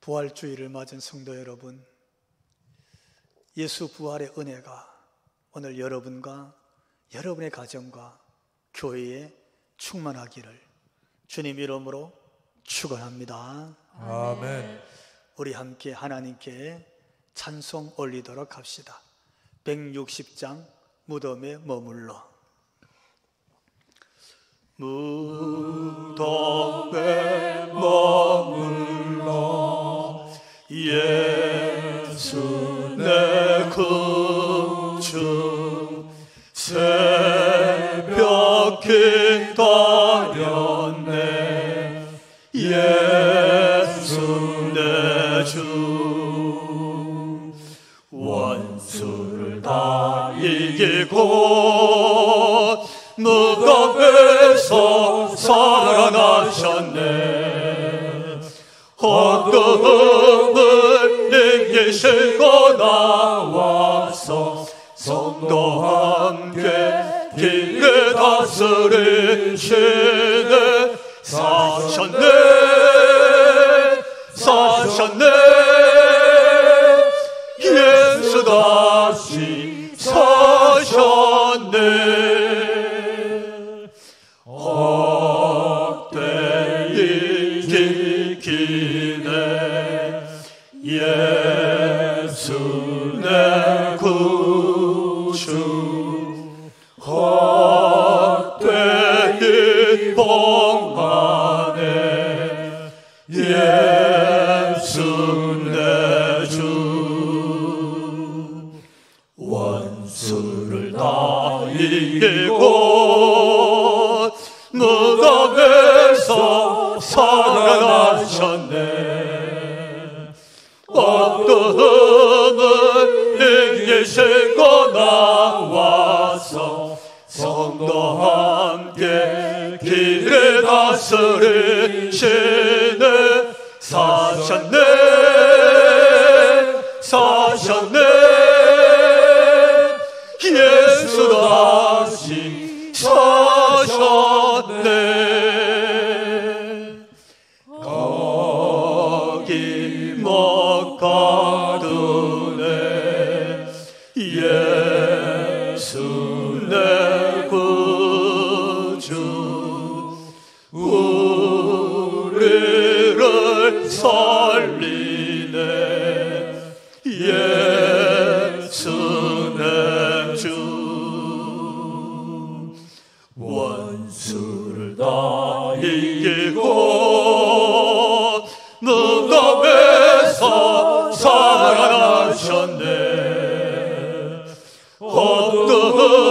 부활주의를 맞은 성도 여러분, 예수 부활의 은혜가 오늘 여러분과 여러분의 가정과 교회에 충만하기를 주님 이름으로 축원합니다. 아멘. 우리 함께 하나님께 찬송 올리도록 합시다. 160장 무덤에 머물러. 무덤에 머물러 예수 내 구주 새벽 기다렸네. 예수 내 주 원수를 다 이기고 무덤에서 살아나셨네. 어둠을 이기시고 나와서 성도와 함께 길을 다스리시네. 사셨네, 사셨네. 예수 다시 사셨네. 예수 내 구주 헛되이 봉하네. 예수 내 주 원수를 다 이기고 무덤에서 살아나셨네. 어둠을 이기시고 나와서 성도와 함께 길을 다스리시네. 사셨네, 사셨네. 예수 다시 사셨네. 가두네. 예수 내 구주 우리를 살리네. 예수 내 주 원수를 다 이기고 무덤에서 살아나셨네.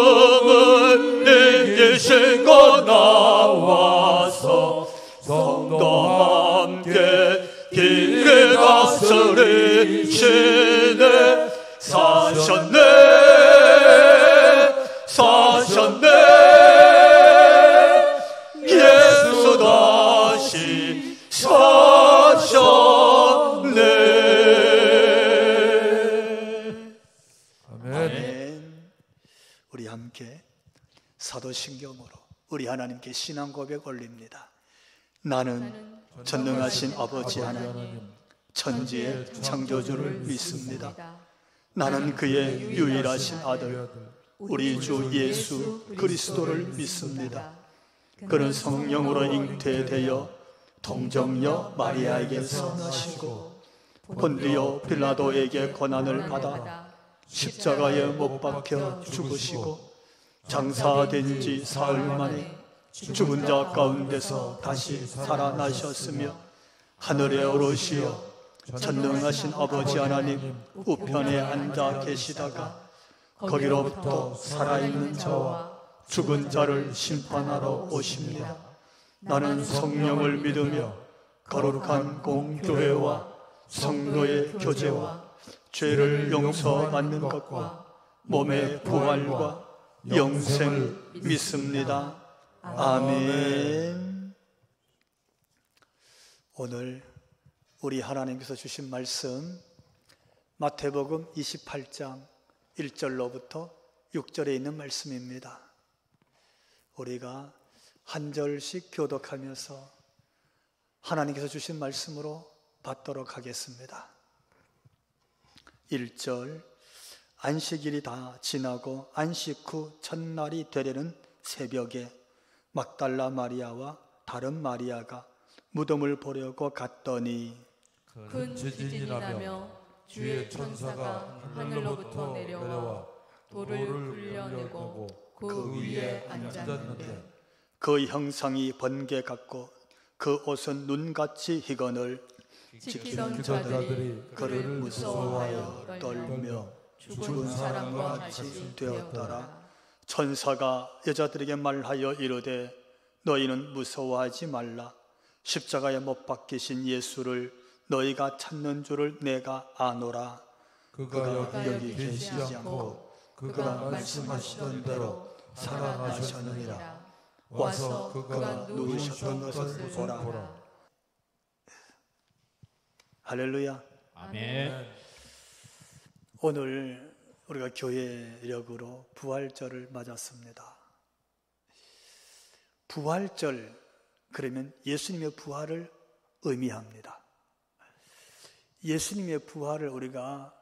어둠을 이기시고 나와서 성도와 함께 길을 다스리시네. 사셨네, 사셨네. 예수 다시 사셨네. 우리 함께 사도신경으로 우리 하나님께 신앙 고백 올립니다. 나는 전능하신 아버지 하나님, 천지의 창조주를 믿습니다. 나는 그의 유일하신 아들 우리 주 예수 그리스도를 믿습니다. 그는 성령으로 잉태되어 동정녀 마리아에게서 나시고 본디오 빌라도에게 고난을 받아 십자가에 못 박혀 죽으시고 장사된 지 사흘 만에 죽은 자 가운데서 다시 살아나셨으며 하늘에 오르시어 전능하신 아버지 하나님 우편에 앉아 계시다가 거기로부터 살아있는 자와 죽은 자를 심판하러 오십니다. 나는 성령을 믿으며 거룩한 공교회와 성도의 교제와 죄를 용서받는 것과 몸의 부활과 영생을 믿습니다. 아멘. 오늘 우리 하나님께서 주신 말씀 마태복음 28장 1절로부터 6절에 있는 말씀입니다. 우리가 한 절씩 교독하면서 하나님께서 주신 말씀으로 받도록 하겠습니다. 1절, 안식일이 다 지나고 안식 후 첫날이 되려는 새벽에 막달라 마리아와 다른 마리아가 무덤을 보려고 갔더니 큰 지진이 나며 주의 천사가 하늘로부터 내려와 돌을 굴려내고 그 위에 앉았는데 그 형상이 번개 같고 그 옷은 눈같이 희건을 지키던 자들이 그를 무서워하여 떨며 죽은 사람과 같이 되었더라. 천사가 여자들에게 말하여 이르되 너희는 무서워하지 말라. 십자가에 못 박히신 예수를 너희가 찾는 줄을 내가 아노라. 그가 여기 계시지 않고 그가 말씀하시던 대로 살아나셨느니라. 와서 그가 누우셨던 것을 보라. 할렐루야. 아멘. 오늘 우리가 교회력으로 부활절을 맞았습니다. 부활절, 그러면 예수님의 부활을 의미합니다. 예수님의 부활을 우리가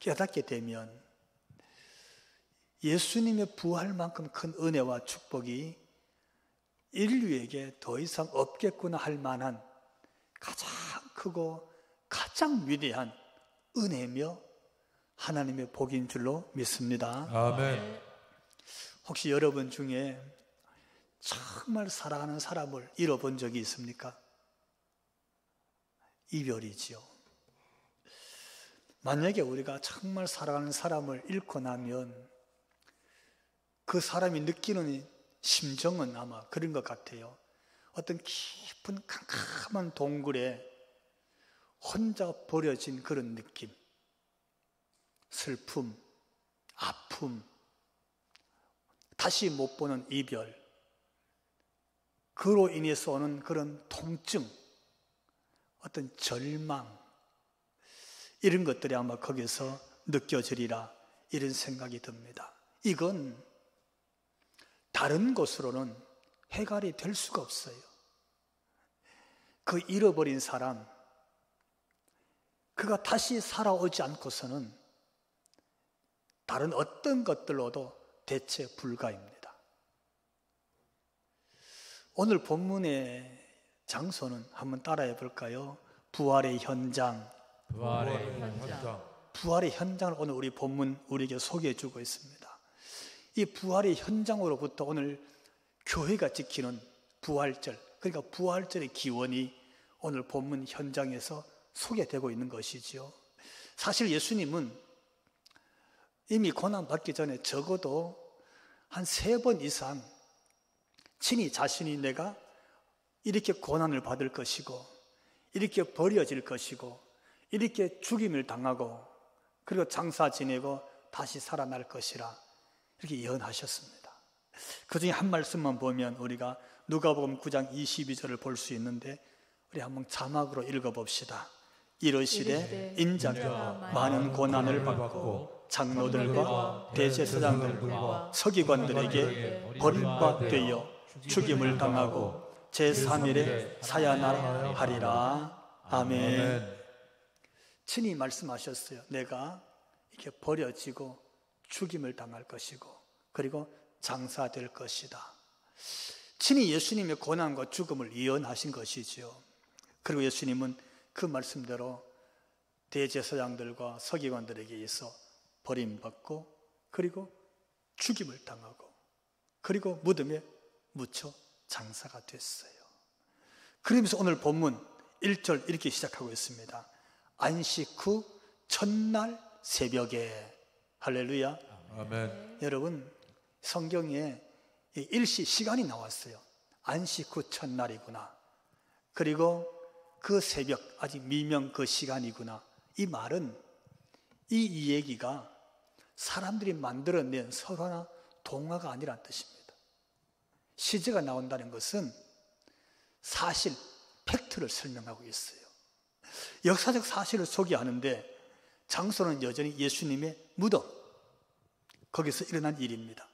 깨닫게 되면 예수님의 부활만큼 큰 은혜와 축복이 인류에게 더 이상 없겠구나 할 만한 가장 크고 가장 위대한 은혜며 하나님의 복인 줄로 믿습니다. 아멘. 혹시 여러분 중에 정말 사랑하는 사람을 잃어본 적이 있습니까? 이별이지요. 만약에 우리가 정말 사랑하는 사람을 잃고 나면 그 사람이 느끼는 심정은 아마 그런 것 같아요. 어떤 깊은 캄캄한 동굴에 혼자 버려진 그런 느낌, 슬픔, 아픔, 다시 못 보는 이별, 그로 인해서 오는 그런 통증, 어떤 절망, 이런 것들이 아마 거기서 느껴지리라 이런 생각이 듭니다. 이건 다른 곳으로는 해결이 될 수가 없어요. 그 잃어버린 사람, 그가 다시 살아오지 않고서는 다른 어떤 것들로도 대체 불가입니다. 오늘 본문의 장소는 한번 따라해 볼까요? 부활의 현장. 부활의 현장. 부활의 현장을 오늘 우리 본문 우리에게 소개해 주고 있습니다. 이 부활의 현장으로부터 오늘 교회가 지키는 부활절, 그러니까 부활절의 기원이 오늘 본문 현장에서 소개되고 있는 것이지요. 사실 예수님은 이미 고난받기 전에 적어도 한 3번 이상 친히 자신이 내가 이렇게 고난을 받을 것이고 이렇게 버려질 것이고 이렇게 죽임을 당하고 그리고 장사 지내고 다시 살아날 것이라 이렇게 예언하셨습니다. 그 중에 한 말씀만 보면 우리가 누가복음 9장 22절을 볼 수 있는데 우리 한번 자막으로 읽어봅시다. 이르시되 인자가 많은 고난을 받고 장로들과 대제사장들과 서기관들에게 버림받되어 죽임을 당하고 제3일에 사야나라 하리라. 아멘. 친히 말씀하셨어요. 내가 이렇게 버려지고 죽임을 당할 것이고 그리고 장사될 것이다. 친히 예수님의 고난과 죽음을 예언하신 것이지요. 그리고 예수님은 그 말씀대로 대제사장들과 서기관들에게 의해서 버림받고 그리고 죽임을 당하고 그리고 무덤에 묻혀 장사가 됐어요. 그러면서 오늘 본문 1절 이렇게 시작하고 있습니다. 안식 후 첫날 새벽에. 할렐루야. 아멘. 여러분, 성경에 일시 시간이 나왔어요. 안식 후 첫날이구나. 그리고 그 새벽, 아직 미명 그 시간이구나. 이 말은 이 얘기가 사람들이 만들어낸 설화나 동화가 아니란 뜻입니다. 시제가 나온다는 것은 사실, 팩트를 설명하고 있어요. 역사적 사실을 소개하는데 장소는 여전히 예수님의 무덤, 거기서 일어난 일입니다.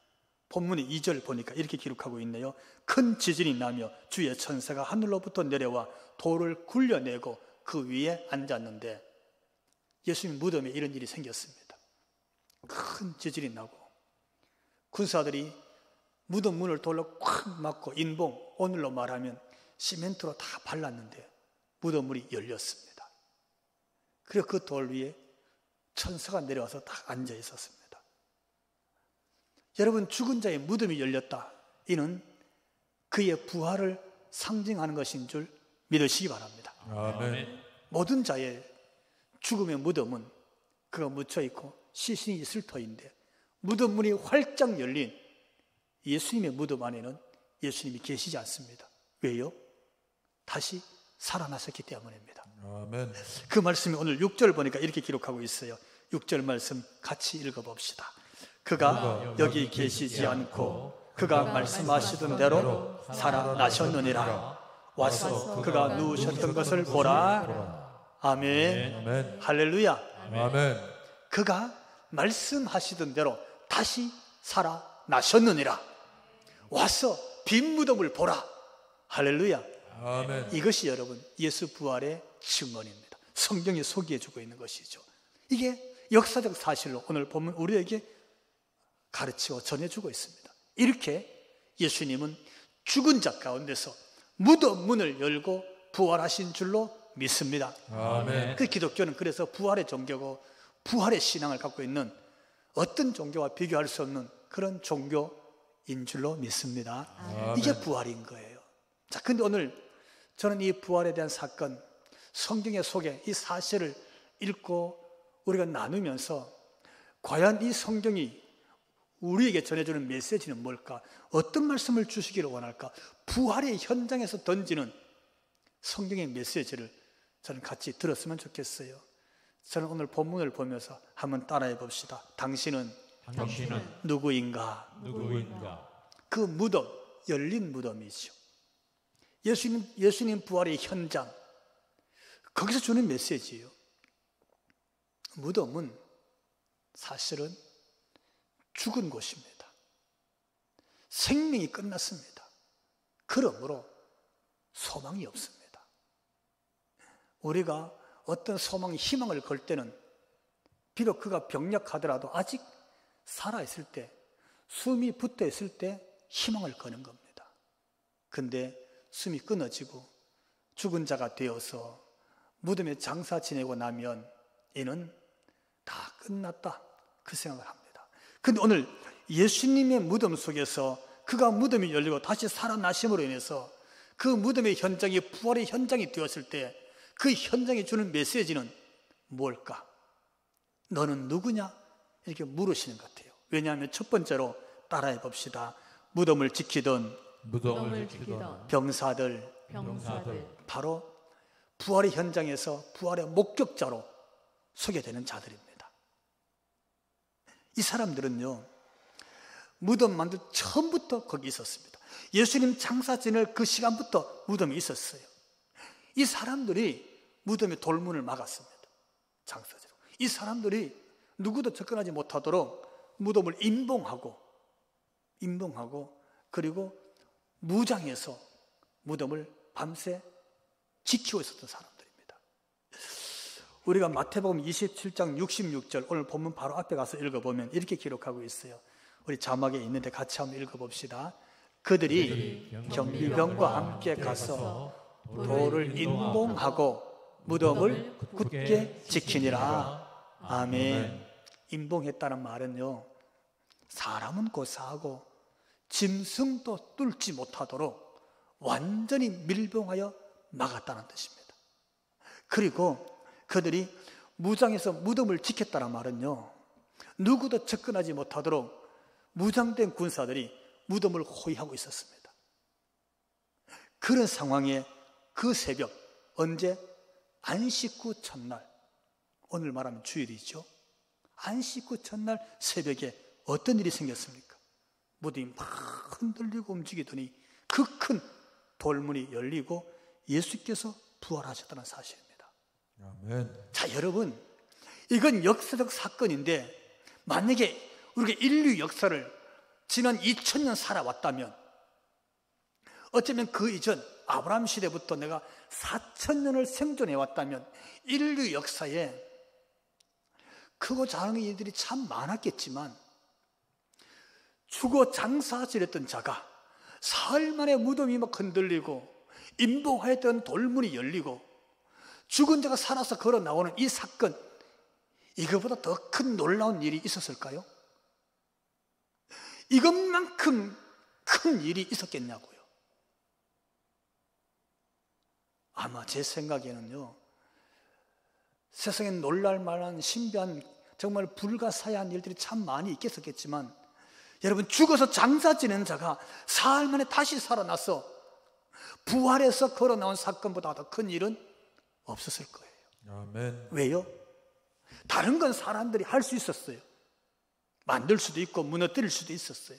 본문의 2절 보니까 이렇게 기록하고 있네요. 큰 지진이 나며 주의 천사가 하늘로부터 내려와 돌을 굴려내고 그 위에 앉았는데 예수님 무덤에 이런 일이 생겼습니다. 큰 지진이 나고 군사들이 무덤 문을 돌로 콱 막고 인봉, 오늘로 말하면 시멘트로 다 발랐는데 무덤 문이 열렸습니다. 그리고 그 돌 위에 천사가 내려와서 딱 앉아 있었습니다. 여러분, 죽은 자의 무덤이 열렸다. 이는 그의 부활을 상징하는 것인 줄 믿으시기 바랍니다. 아멘. 모든 자의 죽음의 무덤은 그가 묻혀있고 시신이 있을 터인데 무덤 문이 활짝 열린 예수님의 무덤 안에는 예수님이 계시지 않습니다. 왜요? 다시 살아나셨기 때문입니다. 아멘. 그 말씀이 오늘 6절 보니까 이렇게 기록하고 있어요. 6절 말씀 같이 읽어봅시다. 그가 여기 계시지 않고 그가 말씀하시던 대로 살아나셨느니라. 와서 그가 누우셨던 것을 보라. 아멘. 아멘. 할렐루야. 아멘. 그가 말씀하시던 대로 다시 살아나셨느니라. 와서 빈 무덤을 보라. 할렐루야. 아멘. 이것이 여러분 예수 부활의 증언입니다. 성경이 소개해주고 있는 것이죠. 이게 역사적 사실로 오늘 보면 우리에게 가르치고 전해주고 있습니다. 이렇게 예수님은 죽은 자 가운데서 무덤 문을 열고 부활하신 줄로 믿습니다. 아멘. 그 기독교는 그래서 부활의 종교고 부활의 신앙을 갖고 있는 어떤 종교와 비교할 수 없는 그런 종교인 줄로 믿습니다. 아멘. 이게 부활인 거예요. 자, 근데 오늘 저는 이 부활에 대한 사건, 성경의 속에 이 사실을 읽고 우리가 나누면서 과연 이 성경이 우리에게 전해주는 메시지는 뭘까? 어떤 말씀을 주시기를 원할까? 부활의 현장에서 던지는 성경의 메시지를 저는 같이 들었으면 좋겠어요. 저는 오늘 본문을 보면서 한번 따라해 봅시다. 당신은 누구인가? 그 무덤, 열린 무덤이죠. 예수님 부활의 현장, 거기서 주는 메시지예요. 무덤은 사실은 죽은 곳입니다. 생명이 끝났습니다. 그러므로 소망이 없습니다. 우리가 어떤 소망, 희망을 걸 때는 비록 그가 병약하더라도 아직 살아있을 때, 숨이 붙어있을 때 희망을 거는 겁니다. 근데 숨이 끊어지고 죽은 자가 되어서 무덤에 장사 지내고 나면 이는 다 끝났다, 그 생각을 합니다. 근데 오늘 예수님의 무덤 속에서 그가 무덤이 열리고 다시 살아나심으로 인해서 그 무덤의 현장이 부활의 현장이 되었을 때 그 현장이 주는 메시지는 뭘까? 너는 누구냐? 이렇게 물으시는 것 같아요. 왜냐하면 첫 번째로 따라해 봅시다. 무덤을 지키던 병사들, 바로 부활의 현장에서 부활의 목격자로 소개되는 자들입니다. 이 사람들은요, 무덤 만들 처음부터 거기 있었습니다. 예수님 장사 지낼 그 시간부터 무덤이 있었어요. 이 사람들이 무덤의 돌문을 막았습니다. 장사지로. 이 사람들이 누구도 접근하지 못하도록 무덤을 임봉하고 그리고 무장해서 무덤을 밤새 지키고 있었던 사람들입니다. 우리가 마태복음 27장 66절 오늘 본문 바로 앞에 가서 읽어보면 이렇게 기록하고 있어요. 우리 자막에 있는데 같이 한번 읽어봅시다. 그들이 경비병과 함께 가서 돌을 임봉하고 무덤을 굳게 지키니라. 아멘. 임봉했다는 말은요, 사람은 고사하고 짐승도 뚫지 못하도록 완전히 밀봉하여 막았다는 뜻입니다. 그리고 그들이 무장해서 무덤을 지켰다는 말은요, 누구도 접근하지 못하도록 무장된 군사들이 무덤을 호위하고 있었습니다. 그런 상황에 그 새벽, 언제? 안식구 첫날, 오늘 말하면 주일이죠. 안식구 첫날 새벽에 어떤 일이 생겼습니까? 무덤이 막 흔들리고 움직이더니 그 큰 돌문이 열리고 예수께서 부활하셨다는 사실입니다. 아멘. 자, 여러분, 이건 역사적 사건인데 만약에 우리가 인류 역사를 지난 2000년 살아왔다면 어쩌면 그 이전 아브라함 시대부터 내가 4,000년을 생존해 왔다면 인류 역사에 크고 작은 일들이 참 많았겠지만 죽어 장사지렸던 자가 사흘 만에 무덤이 막 흔들리고 인봉하였던 돌문이 열리고 죽은 자가 살아서 걸어 나오는 이 사건, 이거보다 더 큰 놀라운 일이 있었을까요? 이것만큼 큰 일이 있었겠냐고요. 아마 제 생각에는요, 세상에 놀랄 만한 신비한 정말 불가사의한 일들이 참 많이 있겠었겠지만, 여러분, 죽어서 장사 지내는 자가 사흘 만에 다시 살아나서 부활해서 걸어 나온 사건보다 더 큰 일은 없었을 거예요. 아멘. 왜요? 다른 건 사람들이 할 수 있었어요. 만들 수도 있고 무너뜨릴 수도 있었어요.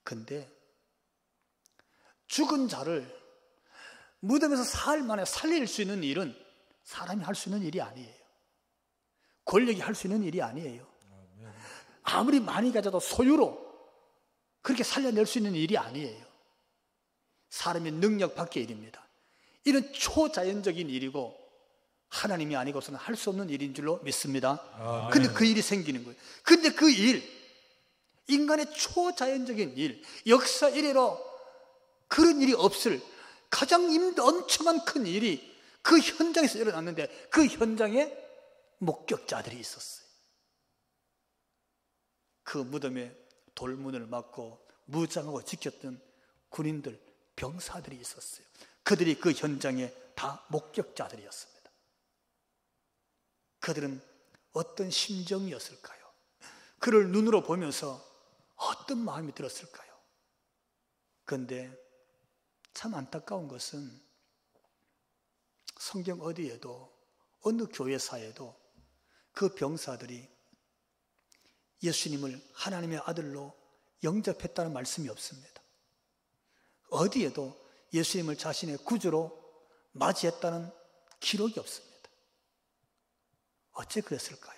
근데 죽은 자를 무덤에서 사흘 만에 살릴 수 있는 일은 사람이 할 수 있는 일이 아니에요. 권력이 할 수 있는 일이 아니에요. 아무리 많이 가져도 소유로 그렇게 살려낼 수 있는 일이 아니에요. 사람의 능력 밖의 일입니다. 이는 초자연적인 일이고 하나님이 아니고서는 할 수 없는 일인 줄로 믿습니다. 근데 그 일이 생기는 거예요. 근데 그 일, 인간의 초자연적인 일, 역사 이래로 그런 일이 없을 가장 엄청난 큰 일이 그 현장에서 일어났는데 그 현장에 목격자들이 있었어요. 그 무덤에 돌문을 막고 무장하고 지켰던 군인들, 병사들이 있었어요. 그들이 그 현장에 다 목격자들이었습니다. 그들은 어떤 심정이었을까요? 그를 눈으로 보면서 어떤 마음이 들었을까요? 그런데 참 안타까운 것은 성경 어디에도 어느 교회사에도 그 병사들이 예수님을 하나님의 아들로 영접했다는 말씀이 없습니다. 어디에도 예수님을 자신의 구주로 맞이했다는 기록이 없습니다. 어째 그랬을까요?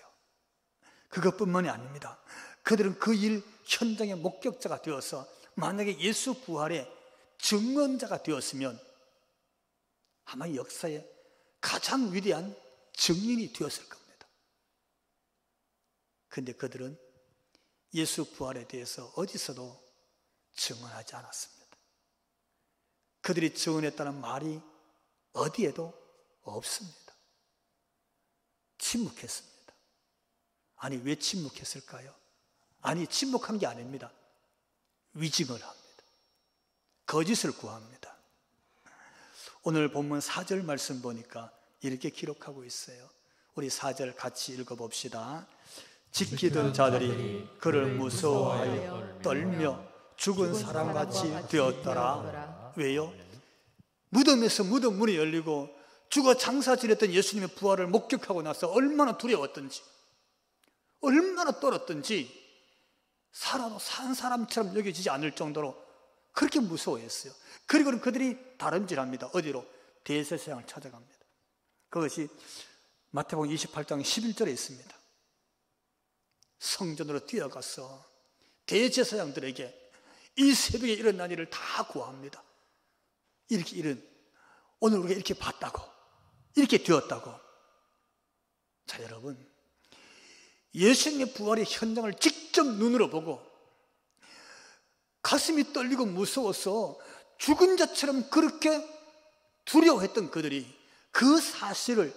그것뿐만이 아닙니다. 그들은 그 일 현장의 목격자가 되어서 만약에 예수 부활의 증언자가 되었으면 아마 역사의 가장 위대한 증인이 되었을 겁니다. 그런데 그들은 예수 부활에 대해서 어디서도 증언하지 않았습니다. 그들이 증언했다는 말이 어디에도 없습니다. 침묵했습니다. 아니, 왜 침묵했을까요? 아니, 침묵한 게 아닙니다. 위증을 합니다. 거짓을 구합니다. 오늘 본문 4절 말씀 보니까 이렇게 기록하고 있어요. 우리 4절 같이 읽어봅시다. 지키던 자들이 그를 무서워하여 떨며 죽은 사람같이 되었더라. 왜요? 무덤에서 무덤 문이 열리고 죽어 장사 지냈던 예수님의 부활을 목격하고 나서 얼마나 두려웠던지, 얼마나 떨었던지, 살아도 산 사람처럼 여겨지지 않을 정도로 그렇게 무서워했어요. 그리고는 그들이 다름질합니다. 어디로? 대제사장을 찾아갑니다. 그것이 마태복음 28장 11절에 있습니다. 성전으로 뛰어가서 대제사장들에게 이 새벽에 일어난 일을 다 구합니다. 오늘 우리가 이렇게 봤다고, 이렇게 되었다고. 자, 여러분, 예수님의 부활의 현장을 직접 눈으로 보고 가슴이 떨리고 무서워서 죽은 자처럼 그렇게 두려워했던 그들이 그 사실을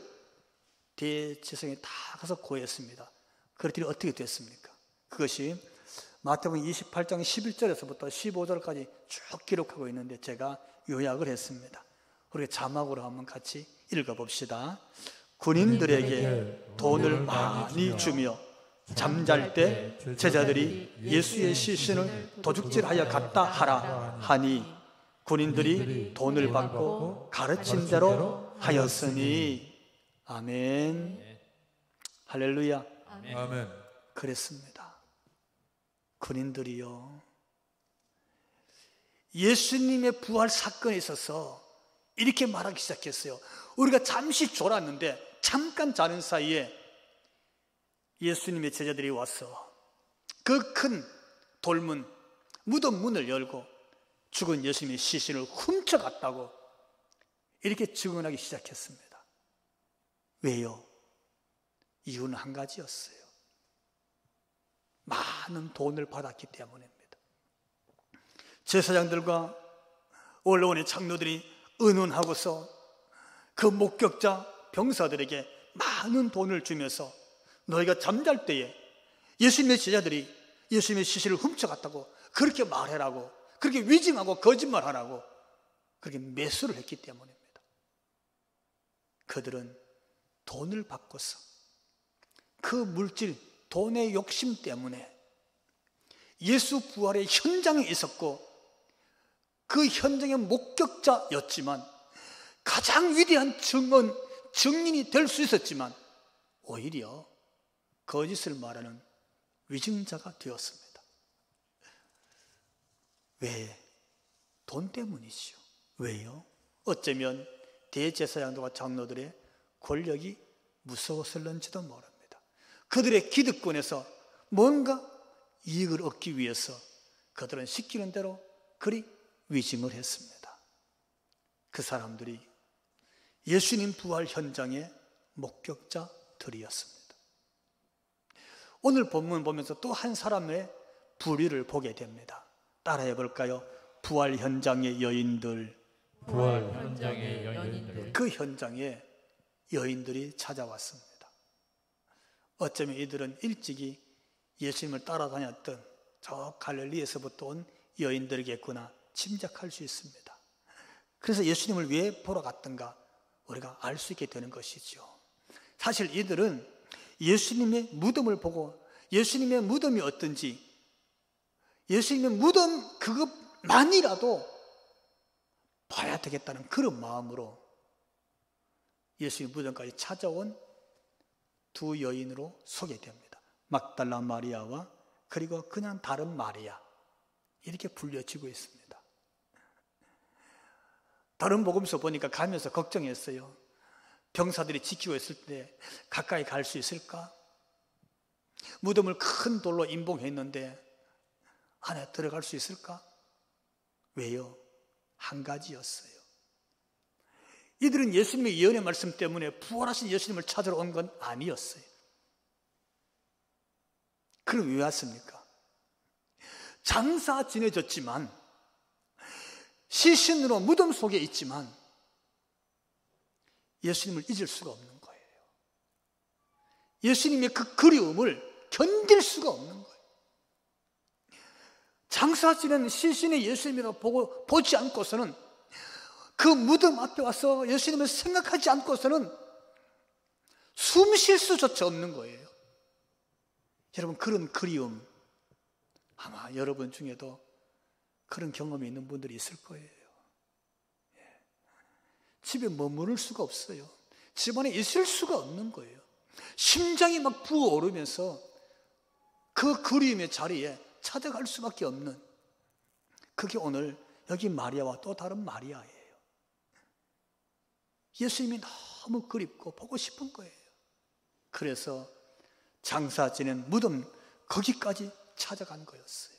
대제사장에 다 가서 고했습니다. 그들이 어떻게 됐습니까? 그것이 마태복음 28장 11절에서부터 15절까지 쭉 기록하고 있는데 제가 요약을 했습니다. 우리가 자막으로 한번 같이 읽어봅시다. 군인들에게 돈을 많이 주며 잠잘 때 제자들이 예수의 시신을 도둑질하여 갔다 하라 하니 군인들이 돈을 받고 가르친 대로 하였으니. 아멘. 할렐루야. 아멘. 그랬습니다. 군인들이요, 예수님의 부활 사건에 있어서 이렇게 말하기 시작했어요. 우리가 잠시 졸았는데 잠깐 자는 사이에 예수님의 제자들이 와서 그 큰 돌문, 무덤 문을 열고 죽은 예수님의 시신을 훔쳐갔다고 이렇게 증언하기 시작했습니다. 왜요? 이유는 한 가지였어요. 많은 돈을 받았기 때문입니다. 제사장들과 언론의 장로들이 의논하고서 그 목격자 병사들에게 많은 돈을 주면서 너희가 잠잘 때에 예수님의 제자들이 예수님의 시신을 훔쳐갔다고 그렇게 말해라고, 그렇게 위증하고 거짓말하라고 그렇게 매수를 했기 때문입니다. 그들은 돈을 받고서 그 물질, 돈의 욕심 때문에 예수 부활의 현장에 있었고 그 현장의 목격자였지만 가장 위대한 증인이 될 수 있었지만 오히려 거짓을 말하는 위증자가 되었습니다. 왜? 돈 때문이지요. 왜요? 어쩌면 대제사장들과 장로들의 권력이 무서웠을는지도 모릅니다. 그들의 기득권에서 뭔가 이익을 얻기 위해서 그들은 시키는 대로 그리 위증을 했습니다. 그 사람들이 예수님 부활 현장의 목격자들이었습니다. 오늘 본문 보면서 또 한 사람의 부류를 보게 됩니다. 따라해 볼까요? 부활 현장의 여인들. 부활 현장의 여인들. 그 현장에 여인들이 찾아왔습니다. 어쩌면 이들은 일찍이 예수님을 따라다녔던 저 갈릴리에서부터 온 여인들이겠구나 짐작할 수 있습니다. 그래서 예수님을 왜 보러 갔던가 우리가 알 수 있게 되는 것이죠. 사실 이들은 예수님의 무덤을 보고 예수님의 무덤이 어떤지, 예수님의 무덤 그것만이라도 봐야 되겠다는 그런 마음으로 예수님 무덤까지 찾아온 두 여인으로 소개됩니다. 막달라 마리아와 그리고 그냥 다른 마리아, 이렇게 불려지고 있습니다. 다른 복음서 보니까 가면서 걱정했어요. 병사들이 지키고 있을 때 가까이 갈 수 있을까? 무덤을 큰 돌로 임봉했는데 안에 들어갈 수 있을까? 왜요? 한 가지였어요. 이들은 예수님의 예언의 말씀 때문에 부활하신 예수님을 찾으러 온 건 아니었어요. 그럼 왜 왔습니까? 장사 지내졌지만 시신으로 무덤 속에 있지만 예수님을 잊을 수가 없는 거예요. 예수님의 그 그리움을 견딜 수가 없는 거예요. 장사 지낸 시신의 예수님이라고 보지 않고서는, 그 무덤 앞에 와서 예수님을 생각하지 않고서는 숨 쉴 수조차 없는 거예요. 여러분, 그런 그리움, 아마 여러분 중에도 그런 경험이 있는 분들이 있을 거예요. 집에 머무를 수가 없어요. 집안에 있을 수가 없는 거예요. 심장이 막 부어오르면서 그 그리움의 자리에 찾아갈 수밖에 없는, 그게 오늘 여기 마리아와 또 다른 마리아예요. 예수님이 너무 그립고 보고 싶은 거예요. 그래서 장사 지낸 무덤 거기까지 찾아간 거였어요.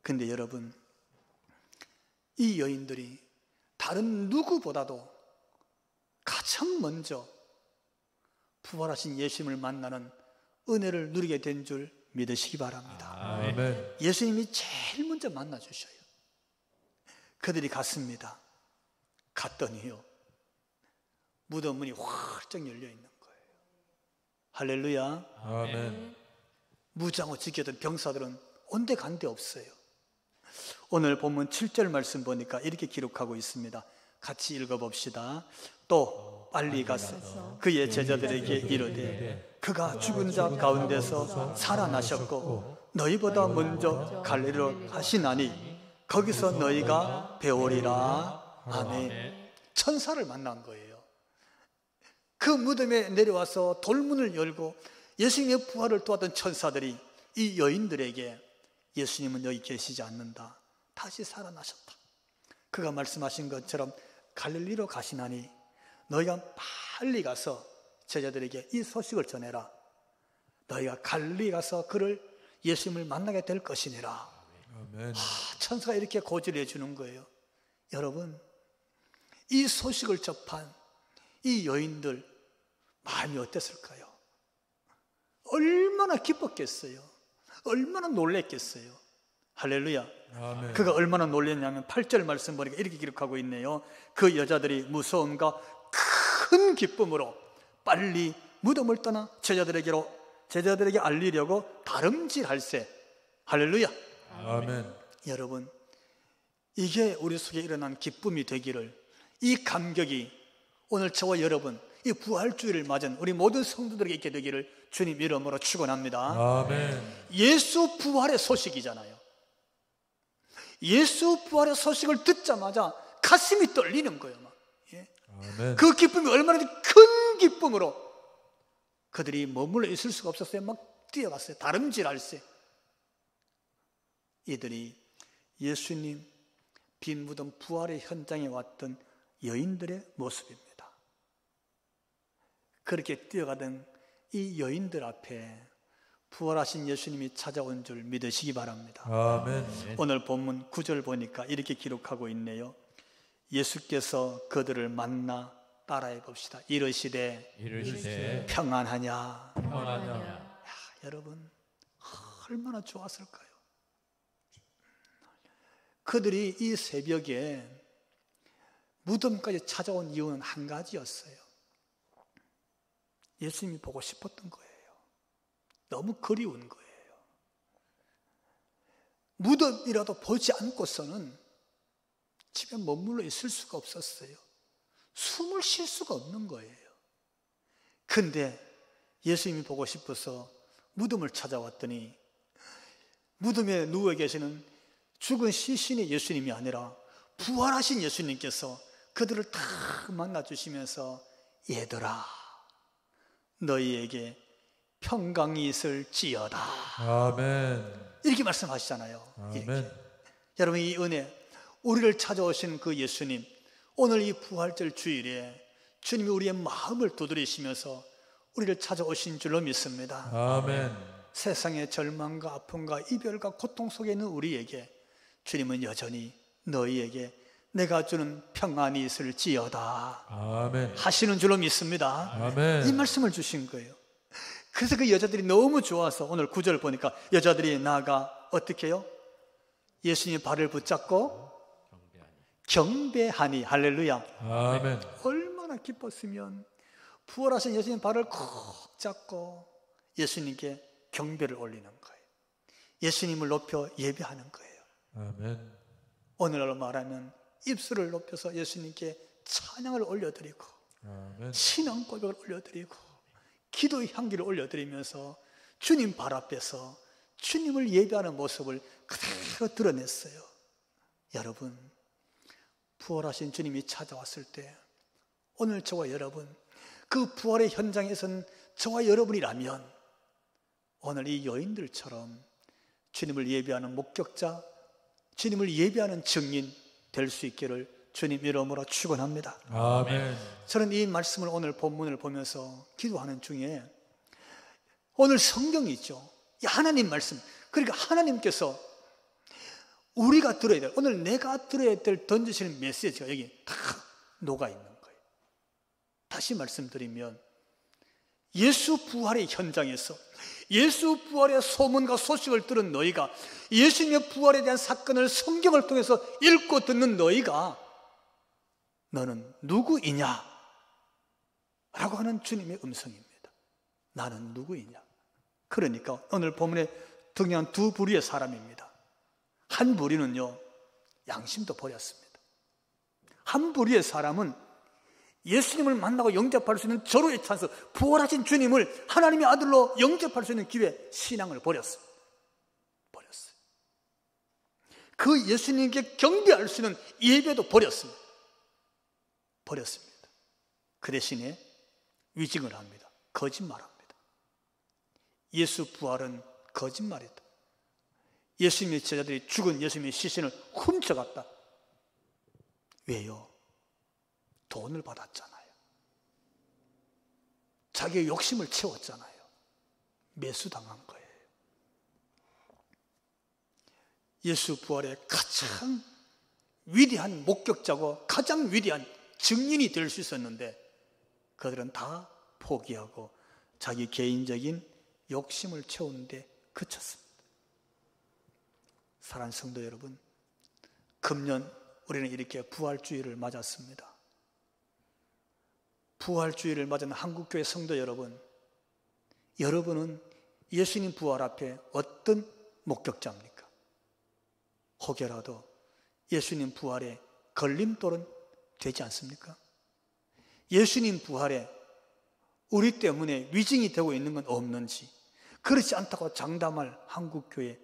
근데 여러분, 이 여인들이 다른 누구보다도 가장 먼저 부활하신 예수님을 만나는 은혜를 누리게 된 줄 믿으시기 바랍니다. 아멘. 예수님이 제일 먼저 만나주셔요. 그들이 갔습니다. 갔더니요, 무덤 문이 활짝 열려 있는 거예요. 할렐루야. 아멘. 무장으로 지켰던 병사들은 온데 간데 없어요. 오늘 본문 7절 말씀 보니까 이렇게 기록하고 있습니다. 같이 읽어봅시다. 또 빨리 가서 그의 제자들에게 이르되 그가 죽은 자 가운데서 살아나셨고 너희보다 먼저 갈릴리로 가시나니 거기서 너희가 배우리라. 아멘. 천사를 만난 거예요. 그 무덤에 내려와서 돌문을 열고 예수님의 부활을 도왔던 천사들이 이 여인들에게 예수님은 여기 계시지 않는다, 다시 살아나셨다, 그가 말씀하신 것처럼 갈릴리로 가시나니 너희가 빨리 가서 제자들에게 이 소식을 전해라. 너희가 갈릴리 가서 그를 예수님을 만나게 될 것이니라. 아멘. 천사가 이렇게 고지를 해주는 거예요. 여러분, 이 소식을 접한 이 여인들 마음이 어땠을까요? 얼마나 기뻤겠어요? 얼마나 놀랬겠어요? 할렐루야. 아멘. 그가 얼마나 놀랐냐면 8절 말씀 보니까 이렇게 기록하고 있네요. 그 여자들이 무서움과 큰 기쁨으로 빨리 무덤을 떠나 제자들에게 알리려고 다름질할세. 할렐루야. 아멘. 여러분, 이게 우리 속에 일어난 기쁨이 되기를, 이 감격이 오늘 저와 여러분 이 부활주의를 맞은 우리 모든 성도들에게 있게 되기를 주님 이름으로 축원합니다. 아멘. 예수 부활의 소식이잖아요. 예수 부활의 소식을 듣자마자 가슴이 떨리는 거예요. 막. 예? 아멘. 그 기쁨이 얼마나 큰 기쁨으로 그들이 머물러 있을 수가 없었어요. 막 뛰어갔어요. 다름질할세. 이들이 예수님 빈 무덤 부활의 현장에 왔던 여인들의 모습입니다. 그렇게 뛰어가던 이 여인들 앞에 부활하신 예수님이 찾아온 줄 믿으시기 바랍니다. 아멘. 오늘 본문 9절 보니까 이렇게 기록하고 있네요. 예수께서 그들을 만나 따라해 봅시다. 이르시되 평안하냐. 평안하냐. 여러분 얼마나 좋았을까요? 그들이 이 새벽에 무덤까지 찾아온 이유는 한 가지였어요. 예수님이 보고 싶었던 거예요. 너무 그리운 거예요. 무덤이라도 보지 않고서는 집에 머물러 있을 수가 없었어요. 숨을 쉴 수가 없는 거예요. 근데 예수님이 보고 싶어서 무덤을 찾아왔더니 무덤에 누워 계시는 죽은 시신의 예수님이 아니라 부활하신 예수님께서 그들을 다 만나주시면서 얘들아 너희에게 평강이 있을지어다. 아멘. 이렇게 말씀하시잖아요. 아멘. 여러분 이 은혜, 우리를 찾아오신 그 예수님, 오늘 이 부활절 주일에 주님이 우리의 마음을 두드리시면서 우리를 찾아오신 줄로 믿습니다. 아멘. 세상의 절망과 아픔과 이별과 고통 속에 있는 우리에게 주님은 여전히 너희에게 내가 주는 평안이 있을지어다 아멘. 하시는 줄로 믿습니다. 아멘. 이 말씀을 주신 거예요. 그래서 그 여자들이 너무 좋아서 오늘 9절 보니까 여자들이 나아가 어떻게 해요? 예수님의 발을 붙잡고 경배하니. 할렐루야. 아멘. 얼마나 기뻤으면 부활하신 예수님 발을 콕 잡고 예수님께 경배를 올리는 거예요. 예수님을 높여 예배하는 거예요. 아멘. 오늘날로 말하면 입술을 높여서 예수님께 찬양을 올려드리고 아멘. 신앙 고백을 올려드리고 기도의 향기를 올려드리면서 주님 발 앞에서 주님을 예배하는 모습을 그대로 드러냈어요. 여러분, 부활하신 주님이 찾아왔을 때 오늘 저와 여러분, 그 부활의 현장에선 저와 여러분이라면 오늘 이 여인들처럼 주님을 예배하는 목격자, 주님을 예배하는 증인 될 수 있기를 주님 이름으로 축원합니다. 아멘. 저는 이 말씀을 오늘 본문을 보면서 기도하는 중에 오늘 성경이 있죠. 이 하나님 말씀. 그러니까 하나님께서 우리가 들어야 될, 오늘 내가 들어야 될 던지시는 메시지가 여기 다 녹아 있는 거예요. 다시 말씀드리면 예수 부활의 현장에서 예수 부활의 소문과 소식을 들은 너희가, 예수님의 부활에 대한 사건을 성경을 통해서 읽고 듣는 너희가 너는 누구이냐? 라고 하는 주님의 음성입니다. 나는 누구이냐? 그러니까 오늘 본문에 등장한 두 부류의 사람입니다. 한 부류는요, 양심도 버렸습니다. 한 부류의 사람은 예수님을 만나고 영접할 수 있는 절호의 찬스, 부활하신 주님을 하나님의 아들로 영접할 수 있는 기회, 신앙을 버렸습니다. 버렸어요. 그 예수님께 경배할 수 있는 예배도 버렸습니다. 버렸습니다. 그 대신에 위증을 합니다. 거짓말합니다. 예수 부활은 거짓말이다. 예수님의 제자들이 죽은 예수님의 시신을 훔쳐갔다. 왜요? 돈을 받았잖아요. 자기의 욕심을 채웠잖아요. 매수당한 거예요. 예수 부활의 가장 위대한 목격자고 가장 위대한 증인이 될 수 있었는데 그들은 다 포기하고 자기 개인적인 욕심을 채우는데 그쳤습니다. 사랑하는 성도 여러분, 금년 우리는 이렇게 부활주의를 맞았습니다. 부활주의를 맞은 한국교회 성도 여러분, 여러분은 예수님 부활 앞에 어떤 목격자입니까? 혹여라도 예수님 부활에 걸림돌은 되지 않습니까? 예수님 부활에 우리 때문에 위증이 되고 있는 건 없는지, 그렇지 않다고 장담할 한국교회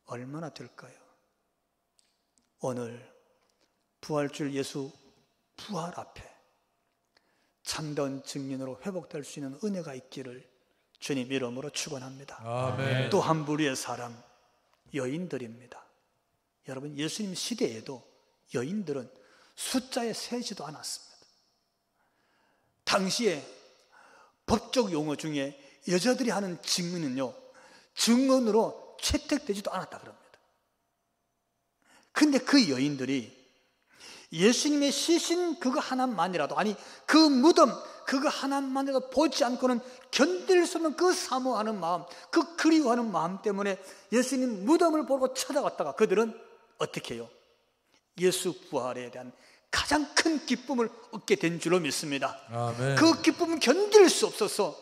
얼마나 될까요? 오늘 부활주일 예수 부활 앞에 참된 증인으로 회복될 수 있는 은혜가 있기를 주님 이름으로 축원합니다. 아멘. 또 한 부류의 사람, 여인들입니다. 여러분, 예수님 시대에도 여인들은 숫자에 세지도 않았습니다. 당시에 법적 용어 중에 여자들이 하는 증언은요, 증언으로 채택되지도 않았다 그럽니다. 근데 그 여인들이 예수님의 시신 그거 하나만이라도, 아니 그 무덤 그거 하나만이라도 보지 않고는 견딜 수 없는 그 사모하는 마음, 그 그리워하는 마음 때문에 예수님 무덤을 보고 찾아갔다가 그들은 어떻게 해요? 예수 부활에 대한 가장 큰 기쁨을 얻게 된 줄로 믿습니다. 아멘. 그 기쁨은 견딜 수 없어서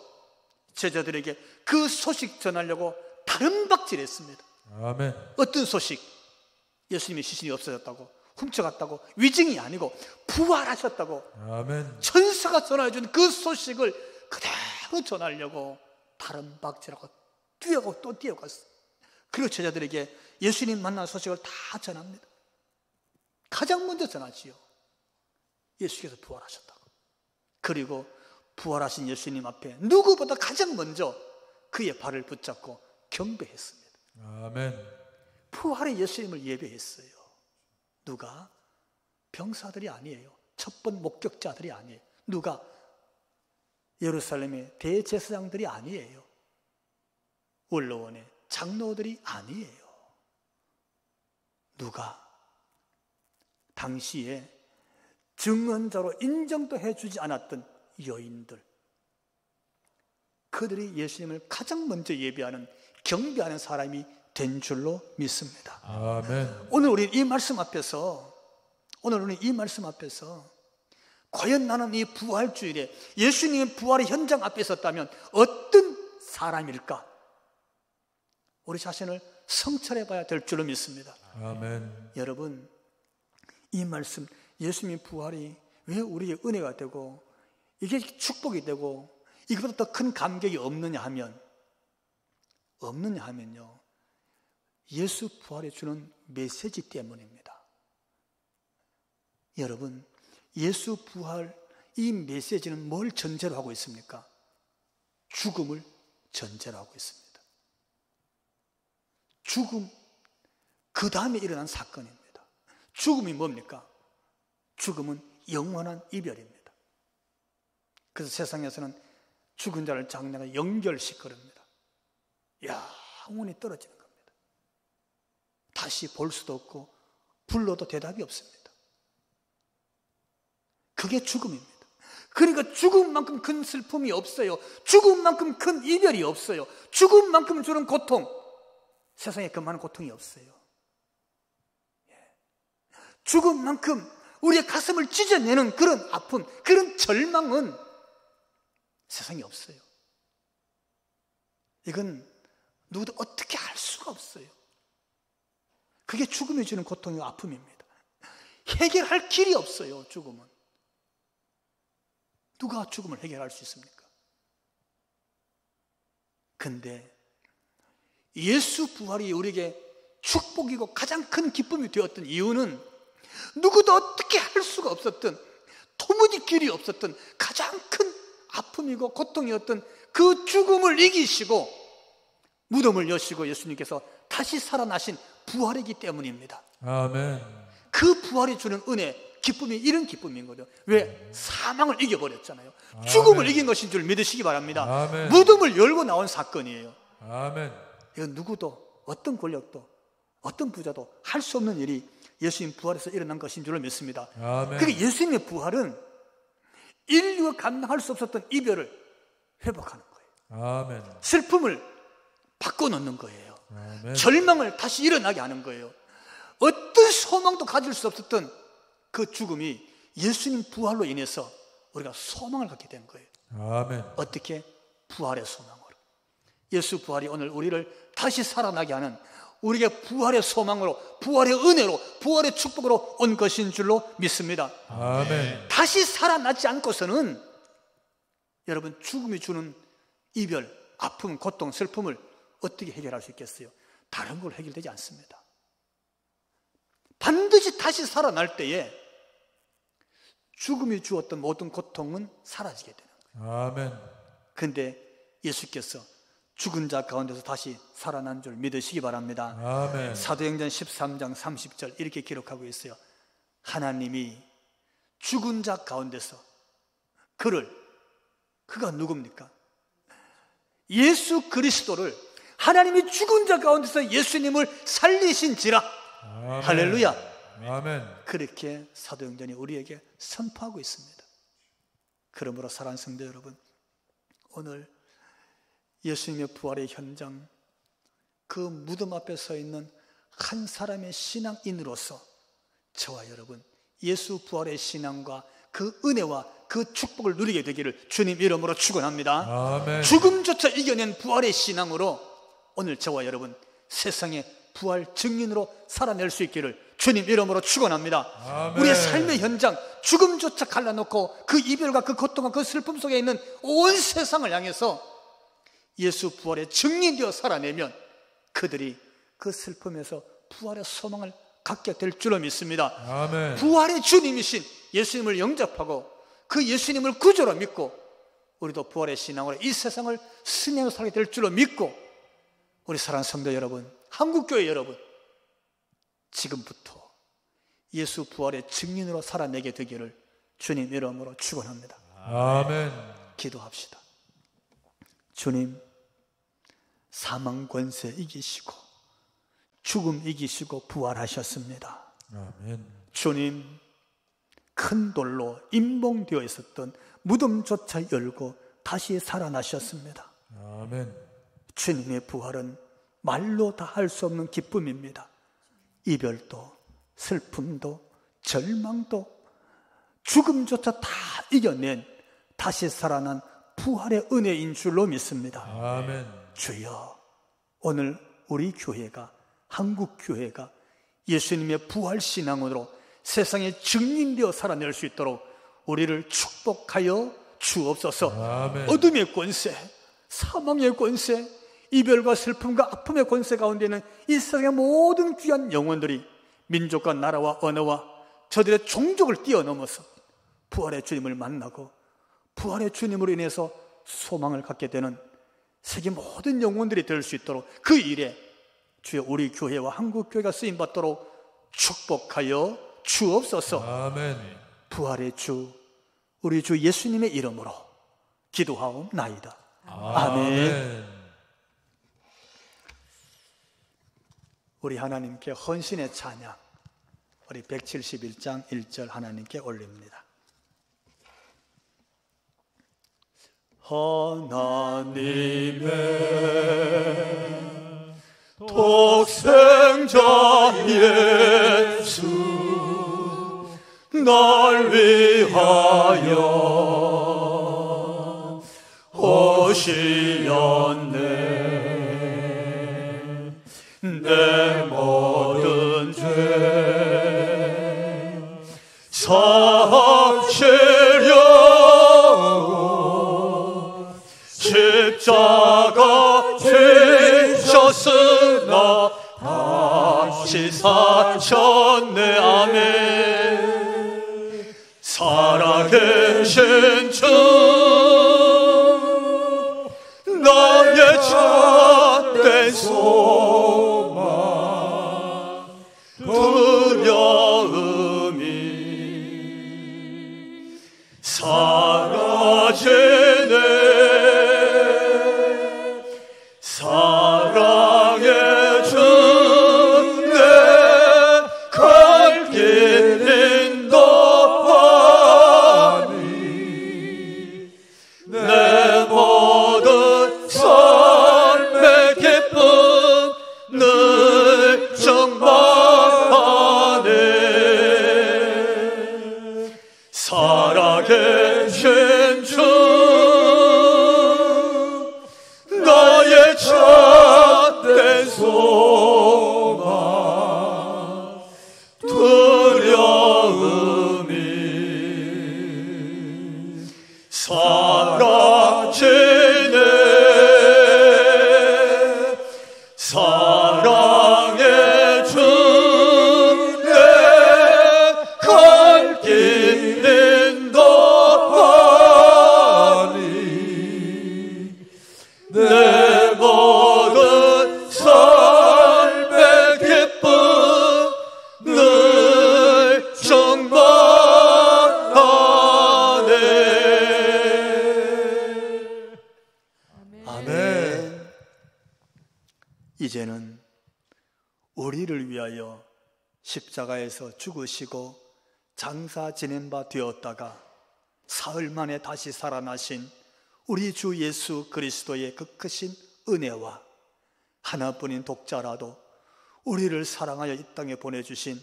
제자들에게 그 소식 전하려고 다른 박질했습니다. 아멘. 어떤 소식? 예수님의 시신이 없어졌다고, 훔쳐갔다고, 위증이 아니고 부활하셨다고. 아멘. 천사가 전해준 그 소식을 그대로 전하려고 다른 박질하고 뛰어가고 또 뛰어갔어요. 그리고 제자들에게 예수님 만난 소식을 다 전합니다. 가장 먼저 전하지요. 예수께서 부활하셨다고. 그리고 부활하신 예수님 앞에 누구보다 가장 먼저 그의 발을 붙잡고 경배했습니다. 아멘. 부활의 예수님을 예배했어요. 누가? 병사들이 아니에요. 첫 번 목격자들이 아니에요. 누가? 예루살렘의 대제사장들이 아니에요. 원로원의 장로들이 아니에요. 누가? 당시에 증언자로 인정도 해주지 않았던 여인들, 그들이 예수님을 가장 먼저 예배하는, 경배하는 사람이 된 줄로 믿습니다. 아멘. 오늘 우리 이 말씀 앞에서 과연 나는 이 부활주일에 예수님의 부활의 현장 앞에 있었다면 어떤 사람일까? 우리 자신을 성찰해 봐야 될 줄로 믿습니다. 아멘. 여러분, 이 말씀, 예수님의 부활이 왜 우리의 은혜가 되고 이게 축복이 되고 이것보다 더 큰 감격이 없느냐 하면요, 예수 부활이 주는 메시지 때문입니다. 여러분, 예수 부활 이 메시지는 뭘 전제로 하고 있습니까? 죽음을 전제로 하고 있습니다. 죽음, 그 다음에 일어난 사건입니다. 죽음이 뭡니까? 죽음은 영원한 이별입니다. 그래서 세상에서는 죽은 자를 장례가 연결시켜릅니다. 영원히 떨어지는 겁니다. 다시 볼 수도 없고 불러도 대답이 없습니다. 그게 죽음입니다. 그러니까 죽음만큼 큰 슬픔이 없어요. 죽음만큼 큰 이별이 없어요. 죽음만큼 주는 고통, 세상에 그 많은 고통이 없어요. 죽음만큼 우리의 가슴을 찢어내는 그런 아픔, 그런 절망은 세상에 없어요. 이건 누구도 어떻게 알 수가 없어요. 그게 죽음이 주는 고통이고 아픔입니다. 해결할 길이 없어요. 죽음은. 누가 죽음을 해결할 수 있습니까? 근데 예수 부활이 우리에게 축복이고 가장 큰 기쁨이 되었던 이유는 누구도 어떻게 할 수가 없었던, 도무지 길이 없었던 가장 큰 아픔이고 고통이었던 그 죽음을 이기시고 무덤을 여시고 예수님께서 다시 살아나신 부활이기 때문입니다. 아멘. 그 부활이 주는 은혜, 기쁨이 이런 기쁨인 거죠. 왜? 사망을 이겨버렸잖아요. 아멘. 죽음을 이긴 것인 줄 믿으시기 바랍니다. 아멘. 무덤을 열고 나온 사건이에요. 아멘. 이건 누구도, 어떤 권력도, 어떤 부자도 할 수 없는 일이 예수님 부활에서 일어난 것인 줄 믿습니다. 아멘. 그러니까 예수님의 부활은 인류가 감당할 수 없었던 이별을 회복하는 거예요. 아멘. 슬픔을 바꿔놓는 거예요. 아멘. 절망을 다시 일어나게 하는 거예요. 어떤 소망도 가질 수 없었던 그 죽음이 예수님 부활로 인해서 우리가 소망을 갖게 된 거예요. 아멘. 어떻게? 부활의 소망으로. 예수 부활이 오늘 우리를 다시 살아나게 하는, 우리에게 부활의 소망으로, 부활의 은혜로, 부활의 축복으로 온 것인 줄로 믿습니다. 아멘. 다시 살아나지 않고서는 여러분, 죽음이 주는 이별, 아픔, 고통, 슬픔을 어떻게 해결할 수 있겠어요? 다른 걸 해결되지 않습니다. 반드시 다시 살아날 때에 죽음이 주었던 모든 고통은 사라지게 되는 거예요. 아멘. 그런데 예수께서 죽은 자 가운데서 다시 살아난 줄 믿으시기 바랍니다. 아멘. 사도행전 13장 30절 이렇게 기록하고 있어요. 하나님이 죽은 자 가운데서 그가 누굽니까? 예수 그리스도를, 하나님이 죽은 자 가운데서 예수님을 살리신지라. 아멘. 할렐루야. 아멘. 그렇게 사도행전이 우리에게 선포하고 있습니다. 그러므로 사랑하는 성도 여러분, 오늘 예수님의 부활의 현장, 그 무덤 앞에 서 있는 한 사람의 신앙인으로서 저와 여러분, 예수 부활의 신앙과 그 은혜와 그 축복을 누리게 되기를 주님 이름으로 축원합니다. 아멘. 죽음조차 이겨낸 부활의 신앙으로 오늘 저와 여러분 세상의 부활 증인으로 살아낼 수 있기를 주님 이름으로 축원합니다. 아멘. 우리의 삶의 현장, 죽음조차 갈라놓고 그 이별과 그 고통과 그 슬픔 속에 있는 온 세상을 향해서 예수 부활의 증인되어 살아내면 그들이 그 슬픔에서 부활의 소망을 갖게 될 줄로 믿습니다. 아멘. 부활의 주님이신 예수님을 영접하고 그 예수님을 구주로 믿고 우리도 부활의 신앙으로 이 세상을 승리하고 살게 될 줄로 믿고, 우리 사랑하는 성도 여러분, 한국교회 여러분, 지금부터 예수 부활의 증인으로 살아내게 되기를 주님 이름으로 축원합니다. 아멘. 기도합시다. 주님, 사망 권세 이기시고 죽음 이기시고 부활하셨습니다. 아멘. 주님, 큰 돌로 임봉되어 있었던 무덤조차 열고 다시 살아나셨습니다. 아멘. 주님의 부활은 말로 다 할 수 없는 기쁨입니다. 이별도 슬픔도 절망도 죽음조차 다 이겨낸 다시 살아난 부활의 은혜인 줄로 믿습니다. 아멘. 주여, 오늘 우리 교회가, 한국 교회가 예수님의 부활 신앙으로 세상에 증인되어 살아낼 수 있도록 우리를 축복하여 주옵소서. 아멘. 어둠의 권세, 사망의 권세, 이별과 슬픔과 아픔의 권세 가운데는 이 세상의 모든 귀한 영혼들이 민족과 나라와 언어와 저들의 종족을 뛰어넘어서 부활의 주님을 만나고 부활의 주님으로 인해서 소망을 갖게 되는 세계 모든 영혼들이 될 수 있도록 그 일에 주여 우리 교회와 한국교회가 쓰임받도록 축복하여 주옵소서. 아멘. 부활의 주, 우리 주 예수님의 이름으로 기도하옵나이다. 아멘. 우리 하나님께 헌신의 찬양, 우리 171장 1절 하나님께 올립니다. 하나님의 독생자 예수 날 위하여 오시었네. 내 모든 죄 사하시려고 십자가 지셨으나 다시 사셨네. 아멘. 살아계신 주 나의 참된 소망 두려움이 사라지네. 사랑의 주내 갈 길 인도하니 내 모든 삶의 기쁨 늘 충만하네. 아멘. 이제는 우리를 위하여 십자가에서 죽으시고 장사 지낸 바 되었다가 사흘 만에 다시 살아나신 우리 주 예수 그리스도의 그 크신 은혜와 하나뿐인 독자라도 우리를 사랑하여 이 땅에 보내주신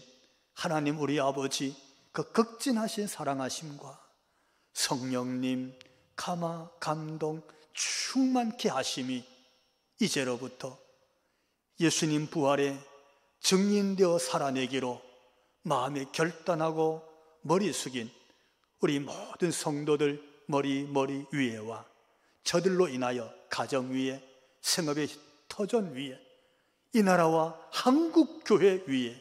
하나님 우리 아버지 그 극진하신 사랑하심과 성령님 감화 감동 충만케 하심이 이제로부터 예수님 부활에 증인되어 살아내기로 마음에 결단하고 머리 숙인 우리 모든 성도들 머리 위에와 저들로 인하여 가정 위에, 생업의 터전 위에, 이 나라와 한국교회 위에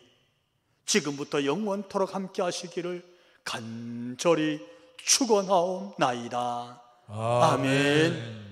지금부터 영원토록 함께 하시기를 간절히 축원하옵나이다. 아멘.